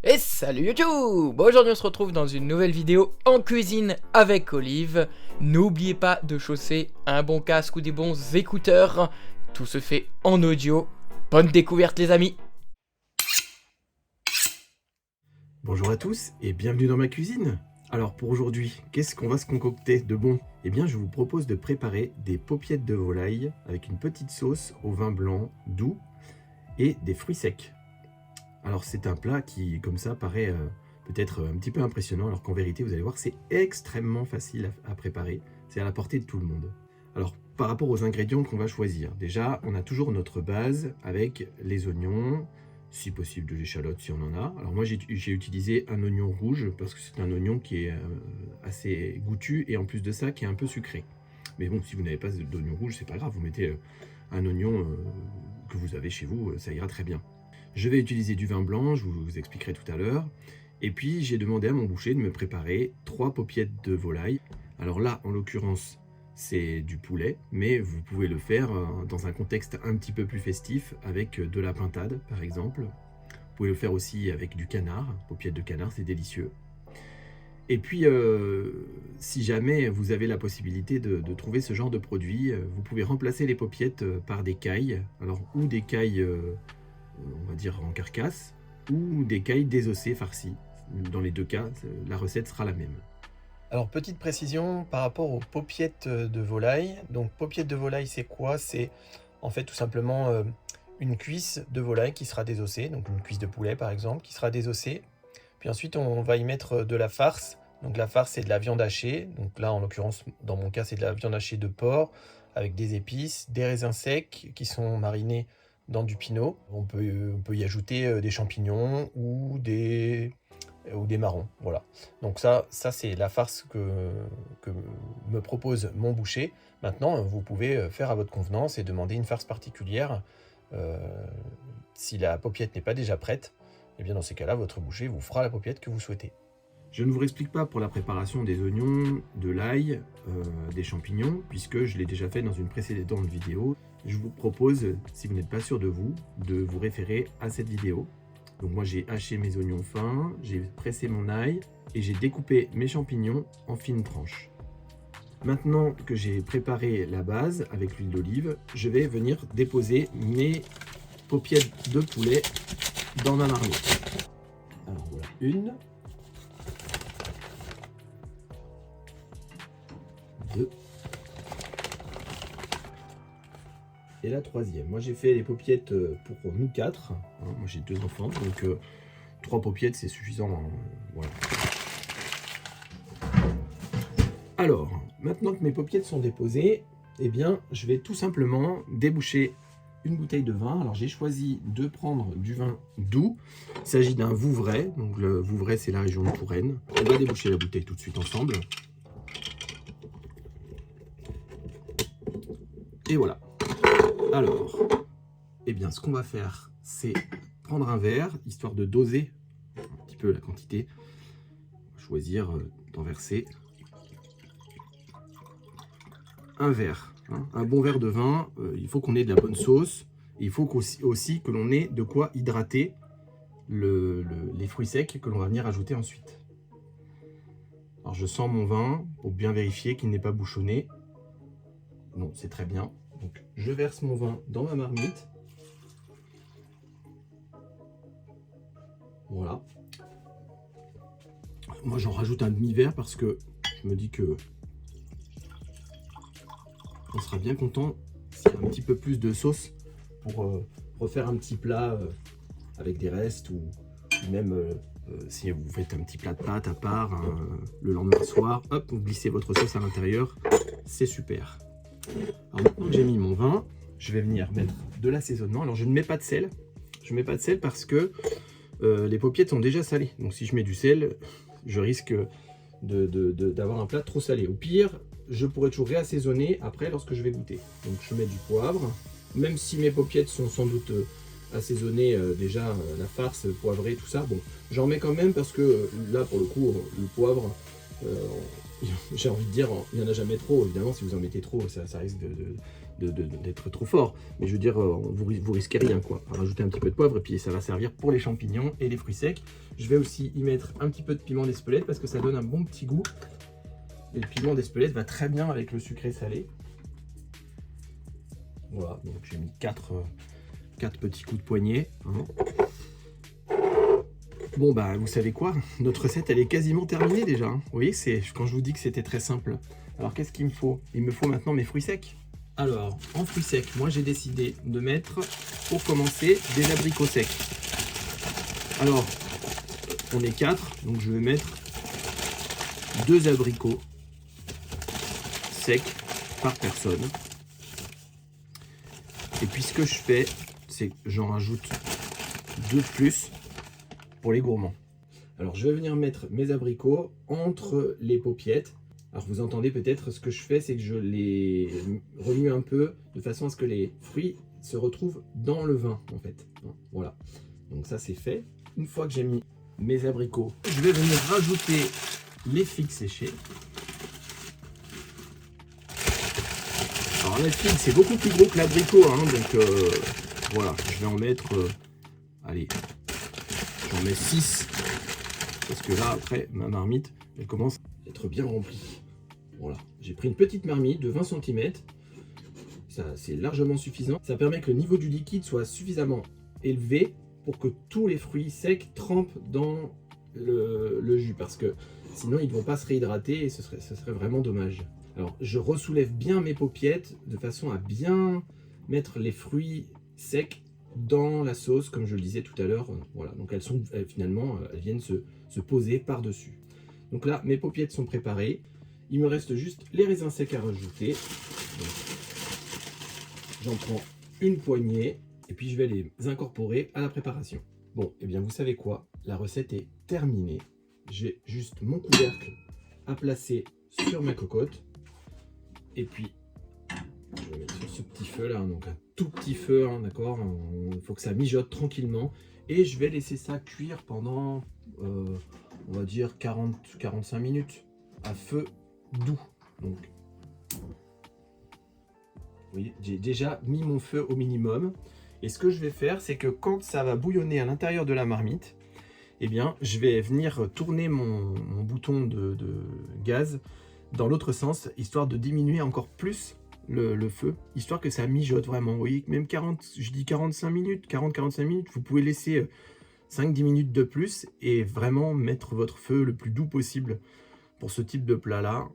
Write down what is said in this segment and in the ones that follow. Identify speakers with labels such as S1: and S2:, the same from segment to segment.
S1: Et salut YouTube! Aujourd'hui on se retrouve dans une nouvelle vidéo en cuisine avec Olive. N'oubliez pas de chausser un bon casque ou des bons écouteurs. Tout se fait en audio. Bonne découverte les amis!
S2: Bonjour à tous et bienvenue dans ma cuisine. Alors pour aujourd'hui, qu'est-ce qu'on va se concocter de bon? Eh bien je vous propose de préparer des paupiettes de volaille avec une petite sauce au vin blanc doux et des fruits secs. Alors c'est un plat qui comme ça paraît peut-être un petit peu impressionnant, alors qu'en vérité vous allez voir c'est extrêmement facile à préparer, c'est à la portée de tout le monde. Alors par rapport aux ingrédients qu'on va choisir, déjà on a toujours notre base avec les oignons, si possible de l'échalote si on en a. Alors moi j'ai utilisé un oignon rouge parce que c'est un oignon qui est assez goûtu et en plus de ça qui est un peu sucré. Mais bon, si vous n'avez pas d'oignon rouge, c'est pas grave, vous mettez un oignon que vous avez chez vous, ça ira très bien. Je vais utiliser du vin blanc, je vous expliquerai tout à l'heure. Et puis j'ai demandé à mon boucher de me préparer 3 paupiettes de volaille. Alors là, en l'occurrence, c'est du poulet, mais vous pouvez le faire dans un contexte un petit peu plus festif avec de la pintade par exemple. Vous pouvez le faire aussi avec du canard, paupiettes de canard, c'est délicieux. Et puis si jamais vous avez la possibilité de trouver ce genre de produit, vous pouvez remplacer les paupiettes par des cailles, alors ou des cailles on va dire en carcasse, ou des cailles désossées farcies. Dans les deux cas, la recette sera la même.
S3: Alors, petite précision par rapport aux paupiettes de volaille. Donc, paupiettes de volaille, c'est quoi? C'est en fait tout simplement une cuisse de volaille qui sera désossée, donc une cuisse de poulet par exemple, qui sera désossée. Puis ensuite, on va y mettre de la farce. Donc, la farce, c'est de la viande hachée. Donc là, en l'occurrence, dans mon cas, c'est de la viande hachée de porc avec des épices, des raisins secs qui sont marinés dans du pinot. On peut y ajouter des champignons ou des marrons. Voilà. Donc ça c'est la farce que me propose mon boucher. Maintenant, vous pouvez faire à votre convenance et demander une farce particulière. Si la paupiette n'est pas déjà prête, et bien dans ces cas-là, votre boucher vous fera la paupiette que vous souhaitez.
S2: Je ne vous explique pas pour la préparation des oignons, de l'ail, des champignons, puisque je l'ai déjà fait dans une précédente vidéo. Je vous propose, si vous n'êtes pas sûr de vous référer à cette vidéo. Donc moi j'ai haché mes oignons fins, j'ai pressé mon ail et j'ai découpé mes champignons en fines tranches. Maintenant que j'ai préparé la base avec l'huile d'olive, je vais venir déposer mes paupiettes de poulet dans ma marmite. Alors voilà, une, 2 et la troisième. Moi j'ai fait les paupiettes pour nous 4, hein. Moi j'ai 2 enfants, donc 3 paupiettes c'est suffisant, hein. Voilà. Alors, maintenant que mes paupiettes sont déposées, eh bien je vais tout simplement déboucher une bouteille de vin. Alors j'ai choisi de prendre du vin doux, il s'agit d'un Vouvray, donc le Vouvray c'est la région de Touraine. On va déboucher la bouteille tout de suite ensemble. Et voilà. Alors, eh bien, ce qu'on va faire, c'est prendre un verre, histoire de doser un petit peu la quantité. On va choisir d'en verser un verre, hein, un bon verre de vin. Il faut qu'on ait de la bonne sauce. Il faut aussi que l'on ait de quoi hydrater les fruits secs que l'on va venir ajouter ensuite. Alors, je sens mon vin pour bien vérifier qu'il n'est pas bouchonné. Non, c'est très bien. Donc, je verse mon vin dans ma marmite. Voilà. Moi, j'en rajoute un demi-verre parce que je me dis que on sera bien content s'il y a un petit peu plus de sauce pour refaire un petit plat avec des restes ou même si vous faites un petit plat de pâtes à part le lendemain soir, hop, vous glissez votre sauce à l'intérieur, c'est super. Alors maintenant que j'ai mis mon vin, je vais venir mettre de l'assaisonnement. Alors je ne mets pas de sel. Je ne mets pas de sel parce que les paupiettes sont déjà salées. Donc si je mets du sel, je risque d'avoir un plat trop salé. Au pire, je pourrais toujours réassaisonner après lorsque je vais goûter. Donc je mets du poivre. Même si mes paupiettes sont sans doute assaisonnées déjà, la farce poivrée, tout ça. Bon, j'en mets quand même parce que là pour le coup, le poivre... j'ai envie de dire, il n'y en a jamais trop. Évidemment, si vous en mettez trop, ça risque d'être trop fort. Mais je veux dire, vous risquez rien, quoi. Rajouter un petit peu de poivre et puis ça va servir pour les champignons et les fruits secs. Je vais aussi y mettre un petit peu de piment d'Espelette parce que ça donne un bon petit goût. Et le piment d'Espelette va très bien avec le sucré salé. Voilà, donc j'ai mis 4 petits coups de poignet. Hein. Bon bah vous savez quoi, notre recette elle est quasiment terminée déjà. Hein. Vous voyez, c'est quand je vous dis que c'était très simple. Alors qu'est-ce qu'il me faut? Il me faut maintenant mes fruits secs. Alors en fruits secs, moi j'ai décidé de mettre pour commencer des abricots secs. Alors on est 4, donc je vais mettre 2 abricots secs par personne. Et puis ce que je fais, c'est que j'en rajoute 2 de plus pour les gourmands. Alors je vais venir mettre mes abricots entre les paupiettes. Alors vous entendez peut-être, ce que je fais, c'est que je les remue un peu de façon à ce que les fruits se retrouvent dans le vin en fait. Voilà, donc ça c'est fait. Une fois que j'ai mis mes abricots, je vais venir rajouter les figues séchées. Alors la figue c'est beaucoup plus gros que l'abricot, hein, donc voilà, je vais en mettre, allez, j'en mets 6, parce que là après ma marmite elle commence à être bien remplie. Voilà, j'ai pris une petite marmite de 20 cm, ça c'est largement suffisant. Ça permet que le niveau du liquide soit suffisamment élevé pour que tous les fruits secs trempent dans le jus, parce que sinon ils ne vont pas se réhydrater et ce serait vraiment dommage. Alors je ressoulève bien mes paupiettes de façon à bien mettre les fruits secs dans la sauce, comme je le disais tout à l'heure. Voilà, donc elles viennent se poser par-dessus. Donc là, mes paupiettes sont préparées. Il me reste juste les raisins secs à rajouter. J'en prends une poignée et puis je vais les incorporer à la préparation. Bon, et bien vous savez quoi, la recette est terminée. J'ai juste mon couvercle à placer sur ma cocotte. Et puis, je vais mettre sur ce petit feu là, donc un tout petit feu, hein, d'accord. Il faut que ça mijote tranquillement. Et je vais laisser ça cuire pendant, on va dire 40-45 minutes à feu doux. Donc, vous voyez, j'ai déjà mis mon feu au minimum. Et ce que je vais faire, c'est que quand ça va bouillonner à l'intérieur de la marmite, eh bien, je vais venir tourner mon bouton de gaz dans l'autre sens, histoire de diminuer encore plus le feu, histoire que ça mijote vraiment. Vous voyez, même 45 minutes, 40-45 minutes, vous pouvez laisser 5-10 minutes de plus et vraiment mettre votre feu le plus doux possible. Pour ce type de plat-là,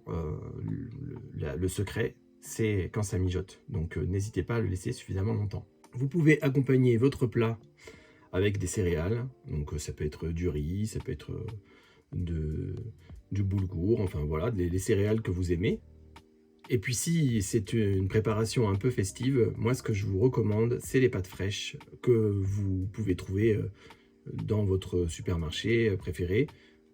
S2: le secret, c'est quand ça mijote. Donc n'hésitez pas à le laisser suffisamment longtemps. Vous pouvez accompagner votre plat avec des céréales, donc ça peut être du riz, ça peut être du boulgour, enfin voilà, les céréales que vous aimez. Et puis si c'est une préparation un peu festive, moi ce que je vous recommande, c'est les pâtes fraîches que vous pouvez trouver dans votre supermarché préféré,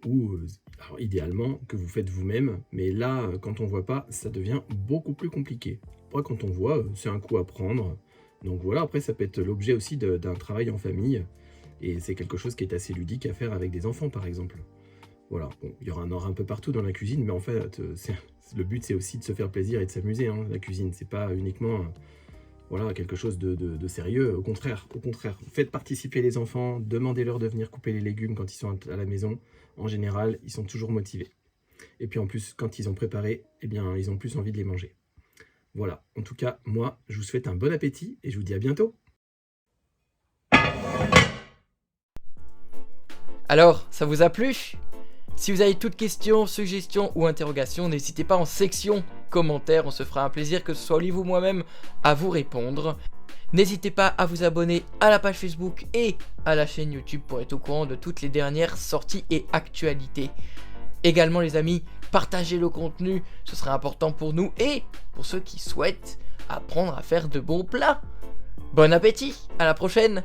S2: ou alors, idéalement que vous faites vous-même, mais là quand on voit pas, ça devient beaucoup plus compliqué. Après quand on voit, c'est un coup à prendre. Donc voilà, après ça peut être l'objet aussi d'un travail en famille, et c'est quelque chose qui est assez ludique à faire avec des enfants par exemple. Voilà, bon, il y aura un peu partout dans la cuisine, mais en fait, le but c'est aussi de se faire plaisir et de s'amuser, hein, la cuisine. C'est pas uniquement voilà, quelque chose de sérieux, au contraire. Faites participer les enfants, demandez-leur de venir couper les légumes quand ils sont à la maison. En général, ils sont toujours motivés. Et puis en plus, quand ils ont préparé, eh bien, ils ont plus envie de les manger. Voilà, en tout cas, moi, je vous souhaite un bon appétit et je vous dis à bientôt.
S1: Alors, ça vous a plu ? Si vous avez toutes questions, suggestions ou interrogations, n'hésitez pas en section commentaires, on se fera un plaisir que ce soit Olive ou moi-même à vous répondre. N'hésitez pas à vous abonner à la page Facebook et à la chaîne YouTube pour être au courant de toutes les dernières sorties et actualités. Également les amis, partagez le contenu, ce sera important pour nous et pour ceux qui souhaitent apprendre à faire de bons plats. Bon appétit, à la prochaine!